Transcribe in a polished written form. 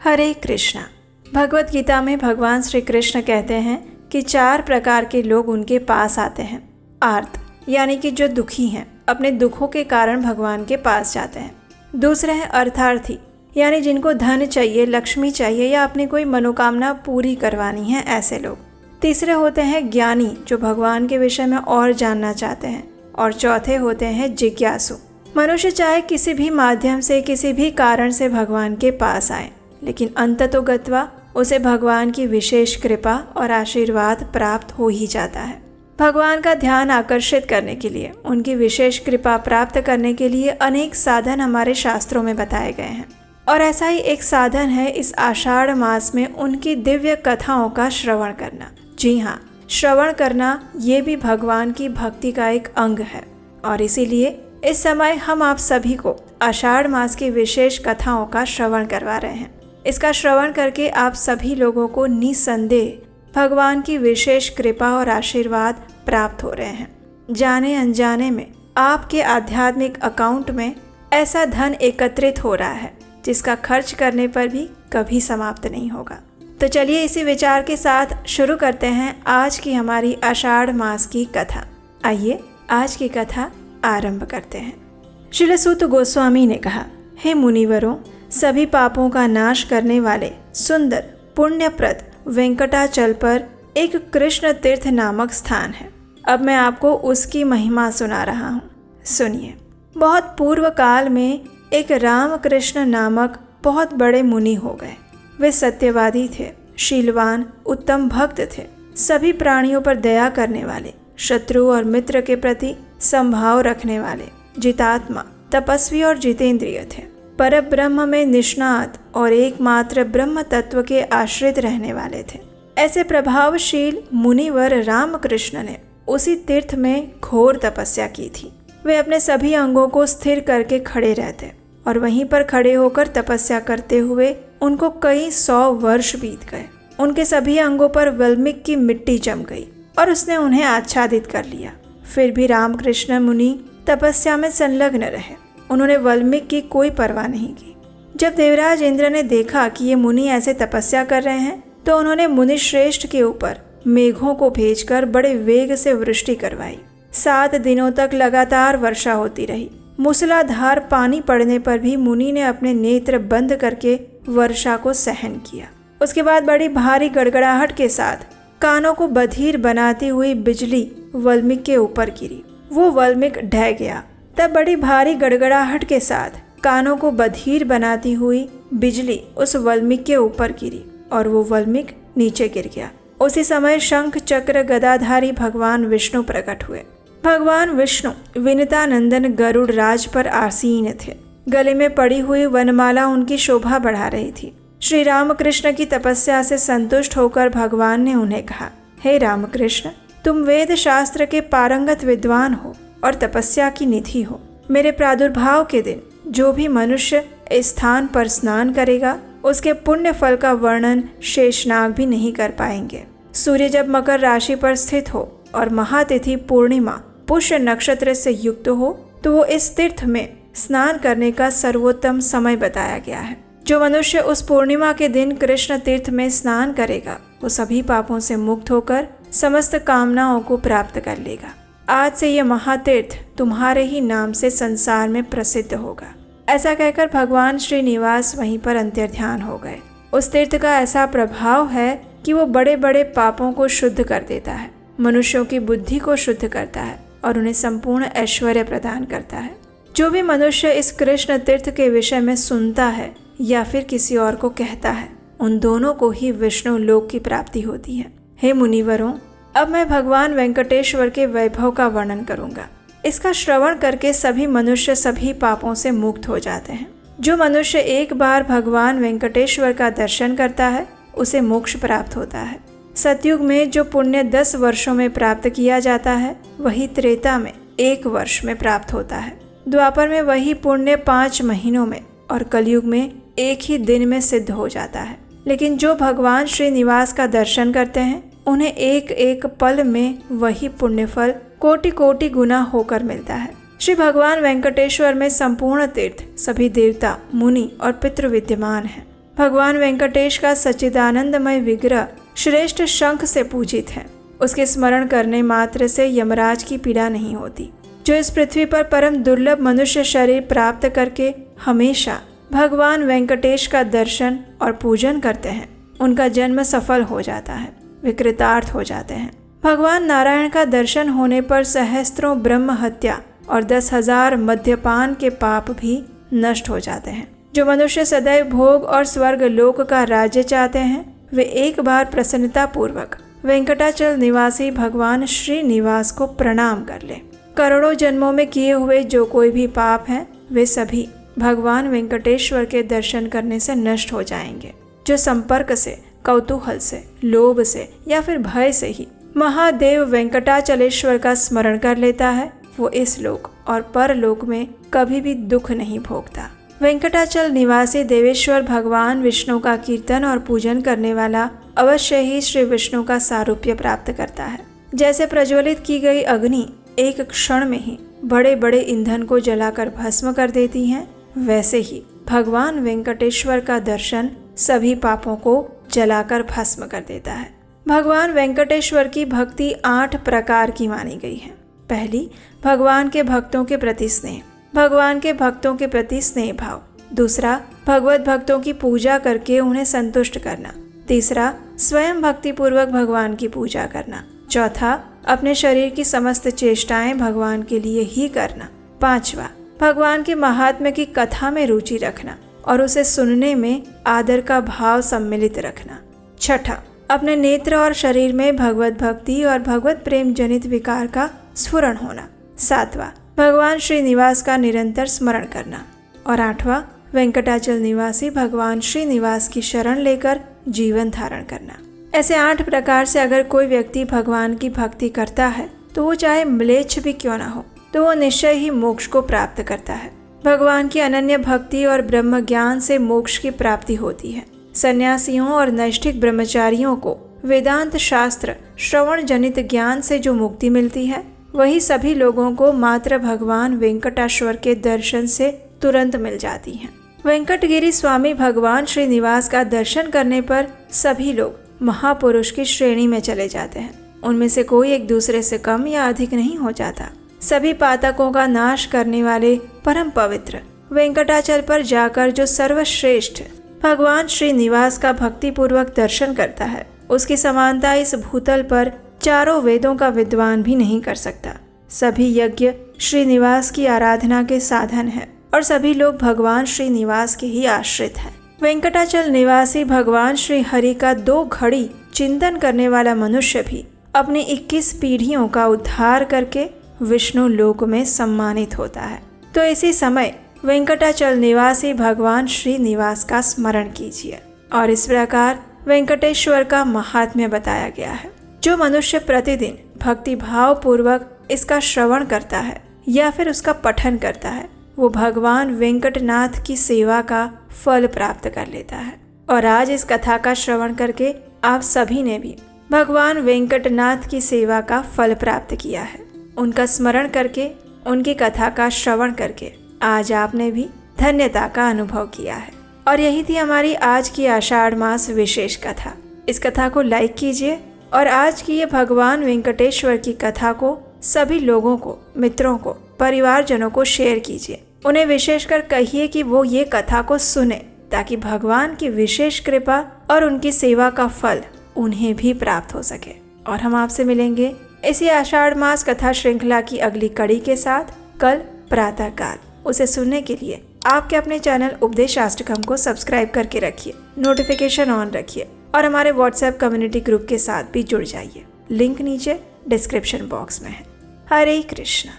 हरे कृष्णा। भगवत गीता में भगवान श्री कृष्ण कहते हैं कि 4 प्रकार के लोग उनके पास आते हैं। आर्त यानी कि जो दुखी हैं, अपने दुखों के कारण भगवान के पास जाते हैं। दूसरे हैं अर्थार्थी, यानी जिनको धन चाहिए, लक्ष्मी चाहिए या अपनी कोई मनोकामना पूरी करवानी है, ऐसे लोग। तीसरे होते हैं ज्ञानी, जो भगवान के विषय में और जानना चाहते हैं। और चौथे होते हैं जिज्ञासु। मनुष्य चाहे किसी भी माध्यम से, किसी भी कारण से भगवान के पास आए, लेकिन अंततोगत्वा उसे भगवान की विशेष कृपा और आशीर्वाद प्राप्त हो ही जाता है। भगवान का ध्यान आकर्षित करने के लिए, उनकी विशेष कृपा प्राप्त करने के लिए अनेक साधन हमारे शास्त्रों में बताए गए हैं। और ऐसा ही एक साधन है इस आषाढ़ मास में उनकी दिव्य कथाओं का श्रवण करना। जी हाँ, श्रवण करना ये भी भगवान की भक्ति का एक अंग है। और इसीलिए इस समय हम आप सभी को आषाढ़ मास की विशेष कथाओं का श्रवण करवा रहे हैं। इसका श्रवण करके आप सभी लोगों को निसंदेह भगवान की विशेष कृपा और आशीर्वाद प्राप्त हो रहे हैं। जाने अनजाने में आपके आध्यात्मिक अकाउंट में ऐसा धन एकत्रित हो रहा है जिसका खर्च करने पर भी कभी समाप्त नहीं होगा। तो चलिए इसी विचार के साथ शुरू करते हैं आज की हमारी आषाढ़ मास की कथा। आइए आज की कथा आरंभ करते हैं। श्रील सूत गोस्वामी ने कहा, हे मुनिवरों, सभी पापों का नाश करने वाले सुंदर पुण्यप्रद वेंकटाचल पर एक कृष्ण तीर्थ नामक स्थान है। अब मैं आपको उसकी महिमा सुना रहा हूँ, सुनिए। बहुत पूर्व काल में एक रामकृष्ण नामक बहुत बड़े मुनि हो गए। वे सत्यवादी थे, शीलवान, उत्तम भक्त थे, सभी प्राणियों पर दया करने वाले, शत्रु और मित्र के प्रति संभाव रखने वाले, जितात्मा, तपस्वी और जितेंद्रिय थे। पर ब्रह्म में निष्णात और एकमात्र ब्रह्म तत्व के आश्रित रहने वाले थे। ऐसे प्रभावशील मुनिवर रामकृष्ण ने उसी तीर्थ में घोर तपस्या की थी। वे अपने सभी अंगों को स्थिर करके खड़े रहते और वहीं पर खड़े होकर तपस्या करते हुए उनको कई 100 वर्ष बीत गए। उनके सभी अंगों पर वल्मीक की मिट्टी जम गई और उसने उन्हें आच्छादित कर लिया। फिर भी रामकृष्ण मुनि तपस्या में संलग्न रहे। उन्होंने वल्मीक की कोई परवाह नहीं की। जब देवराज इंद्र ने देखा कि ये मुनि ऐसे तपस्या कर रहे हैं, तो उन्होंने मुनि श्रेष्ठ के ऊपर मेघों को भेजकर बड़े वेग से वृष्टि करवाई। 7 दिनों तक लगातार वर्षा होती रही। मूसलाधार पानी पड़ने पर भी मुनि ने अपने नेत्र बंद करके वर्षा को सहन किया। उसके बाद बड़ी भारी गड़गड़ाहट के साथ कानों को बधिर बनाती हुई बिजली वल्मीक के ऊपर गिरी। वो वल्मीक ढह गया। तब बड़ी भारी गड़गड़ाहट के साथ कानों को बधिर बनाती हुई बिजली उस वल्मीक के ऊपर गिरी और वो वल्मीक नीचे गिर गया। उसी समय शंख चक्र गदाधारी भगवान विष्णु प्रकट हुए। भगवान विष्णु विनीतानंदन गरुड़ राज पर आसीन थे। गले में पड़ी हुई वनमाला उनकी शोभा बढ़ा रही थी। श्री रामकृष्ण की तपस्या से संतुष्ट होकर भगवान ने उन्हें कहा, हे रामकृष्ण, तुम वेद शास्त्र के पारंगत विद्वान हो और तपस्या की निधि हो। मेरे प्रादुर्भाव के दिन जो भी मनुष्य इस स्थान पर स्नान करेगा, उसके पुण्य फल का वर्णन शेषनाग भी नहीं कर पाएंगे। सूर्य जब मकर राशि पर स्थित हो और महातिथि पूर्णिमा पुष्य नक्षत्र से युक्त हो, तो वो इस तीर्थ में स्नान करने का सर्वोत्तम समय बताया गया है। जो मनुष्य उस पूर्णिमा के दिन कृष्ण तीर्थ में स्नान करेगा, वो सभी पापों से मुक्त होकर समस्त कामनाओं को प्राप्त कर लेगा। आज से यह महातीर्थ तुम्हारे ही नाम से संसार में प्रसिद्ध होगा। ऐसा कहकर भगवान श्रीनिवास वहीं पर अंतर्ध्यान हो गए। उस तीर्थ का ऐसा प्रभाव है कि वो बड़े बड़े पापों को शुद्ध कर देता है, मनुष्यों की बुद्धि को शुद्ध करता है और उन्हें संपूर्ण ऐश्वर्य प्रदान करता है। जो भी मनुष्य इस कृष्ण तीर्थ के विषय में सुनता है या फिर किसी और को कहता है, उन दोनों को ही विष्णु लोक की प्राप्ति होती है। हे मुनिवरों, अब मैं भगवान वेंकटेश्वर के वैभव का वर्णन करूंगा। इसका श्रवण करके सभी मनुष्य सभी पापों से मुक्त हो जाते हैं। जो मनुष्य एक बार भगवान वेंकटेश्वर का दर्शन करता है, उसे मोक्ष प्राप्त होता है। सतयुग में जो पुण्य 10 वर्षों में प्राप्त किया जाता है, वही त्रेता में 1 वर्ष में प्राप्त होता है। द्वापर में वही पुण्य 5 महीनों में और कलयुग में 1 ही दिन में सिद्ध हो जाता है। लेकिन जो भगवान श्रीनिवास का दर्शन करते हैं, उन्हें एक एक पल में वही पुण्यफल कोटि कोटि गुना होकर मिलता है। श्री भगवान वेंकटेश्वर में संपूर्ण तीर्थ, सभी देवता, मुनि और पितृ विद्यमान हैं। भगवान वेंकटेश का सच्चिदानंदमय विग्रह श्रेष्ठ शंख से पूजित है। उसके स्मरण करने मात्र से यमराज की पीड़ा नहीं होती। जो इस पृथ्वी पर परम दुर्लभ मनुष्य शरीर प्राप्त करके हमेशा भगवान वेंकटेश का दर्शन और पूजन करते हैं, उनका जन्म सफल हो जाता है, वे कृतार्थ हो जाते हैं। भगवान नारायण का दर्शन होने पर सहस्त्रों ब्रह्म हत्या और 10,000 मद्यपान के पाप भी नष्ट हो जाते हैं। जो मनुष्य सदैव भोग और स्वर्ग लोक का राज्य चाहते हैं, वे एक बार प्रसन्नता पूर्वक वेंकटाचल निवासी भगवान श्रीनिवास को प्रणाम कर ले। करोड़ों जन्मों में किए हुए जो कोई भी पाप हैं, वे सभी भगवान वेंकटेश्वर के दर्शन करने से नष्ट हो जाएंगे। जो संपर्क से, कौतूहल से, लोभ से या फिर भय से ही महादेव वेंकटाचलेश्वर का स्मरण कर लेता है, वो इस लोक और परलोक में कभी भी दुख नहीं भोगता। वेंकटाचल निवासी देवेश्वर भगवान विष्णु का कीर्तन और पूजन करने वाला अवश्य ही श्री विष्णु का सारूप्य प्राप्त करता है। जैसे प्रज्वलित की गई अग्नि एक क्षण में ही बड़े बड़े ईंधन को जलाकर भस्म कर देती है, वैसे ही भगवान वेंकटेश्वर का दर्शन सभी पापों को जलाकर भस्म कर देता है। भगवान वेंकटेश्वर की भक्ति 8 प्रकार की मानी गई है। पहली, भगवान के भक्तों के प्रति स्नेह, भगवान के भक्तों के प्रति स्नेह भाव। दूसरा, भगवत भक्तों की पूजा करके उन्हें संतुष्ट करना। तीसरा, स्वयं भक्ति पूर्वक भगवान की पूजा करना। चौथा, अपने शरीर की समस्त चेष्टाएं भगवान के लिए ही करना। पांचवा, भगवान के महात्म्य की कथा में रुचि रखना और उसे सुनने में आदर का भाव सम्मिलित रखना। छठा, अपने नेत्र और शरीर में भगवत भक्ति और भगवत प्रेम जनित विकार का स्फुरण होना। सातवां, भगवान श्रीनिवास का निरंतर स्मरण करना। और आठवां, वेंकटाचल निवासी भगवान श्रीनिवास की शरण लेकर जीवन धारण करना। ऐसे 8 प्रकार से अगर कोई व्यक्ति भगवान की भक्ति करता है, तो वो चाहे म्लेच्छ भी क्यों ना हो, तो वो निश्चय ही मोक्ष को प्राप्त करता है। भगवान की अनन्य भक्ति और ब्रह्म ज्ञान से मोक्ष की प्राप्ति होती है। सन्यासियों और नैष्ठिक ब्रह्मचारियों को वेदांत शास्त्र श्रवण जनित ज्ञान से जो मुक्ति मिलती है, वही सभी लोगों को मात्र भगवान वेंकटेश्वर के दर्शन से तुरंत मिल जाती है। वेंकटगिरी स्वामी भगवान श्रीनिवास का दर्शन करने पर सभी लोग महापुरुष की श्रेणी में चले जाते हैं। उनमें से कोई एक दूसरे से कम या अधिक नहीं हो जाता। सभी पातकों का नाश करने वाले परम पवित्र वेंकटाचल पर जाकर जो सर्वश्रेष्ठ भगवान श्रीनिवास का भक्ति पूर्वक दर्शन करता है, उसकी समानता इस भूतल पर चारों वेदों का विद्वान भी नहीं कर सकता। सभी यज्ञ श्रीनिवास की आराधना के साधन है और सभी लोग भगवान श्रीनिवास के ही आश्रित हैं। वेंकटाचल निवासी भगवान श्री हरि का 2 घड़ी चिंतन करने वाला मनुष्य भी अपनी 21 पीढ़ियों का उद्धार करके विष्णु लोक में सम्मानित होता है। तो इसी समय वेंकटाचल निवासी भगवान श्रीनिवास का स्मरण कीजिए। और इस प्रकार वेंकटेश्वर का महात्म्य बताया गया है। जो मनुष्य प्रतिदिन भक्ति भाव पूर्वक इसका श्रवण करता है या फिर उसका पठन करता है, वो भगवान वेंकटनाथ की सेवा का फल प्राप्त कर लेता है। और आज इस कथा का श्रवण करके आप सभी ने भी भगवान वेंकटनाथ की सेवा का फल प्राप्त किया है। उनका स्मरण करके, उनकी कथा का श्रवण करके आज आपने भी धन्यता का अनुभव किया है। और यही थी हमारी आज की आषाढ़ मास विशेष कथा। इस कथा को लाइक कीजिए और आज की ये भगवान वेंकटेश्वर की कथा को सभी लोगों को, मित्रों को, परिवारजनों को शेयर कीजिए। उन्हें विशेषकर कहिए कि वो ये कथा को सुने, ताकि भगवान की विशेष कृपा और उनकी सेवा का फल उन्हें भी प्राप्त हो सके। और हम आपसे मिलेंगे इसी आषाढ़ मास कथा श्रृंखला की अगली कड़ी के साथ कल प्रातःकाल। उसे सुनने के लिए आपके अपने चैनल उपदेश अष्टकम को सब्सक्राइब करके रखिए, नोटिफिकेशन ऑन रखिए और हमारे व्हाट्सएप कम्युनिटी ग्रुप के साथ भी जुड़ जाइए। लिंक नीचे डिस्क्रिप्शन बॉक्स में है। हरे कृष्णा।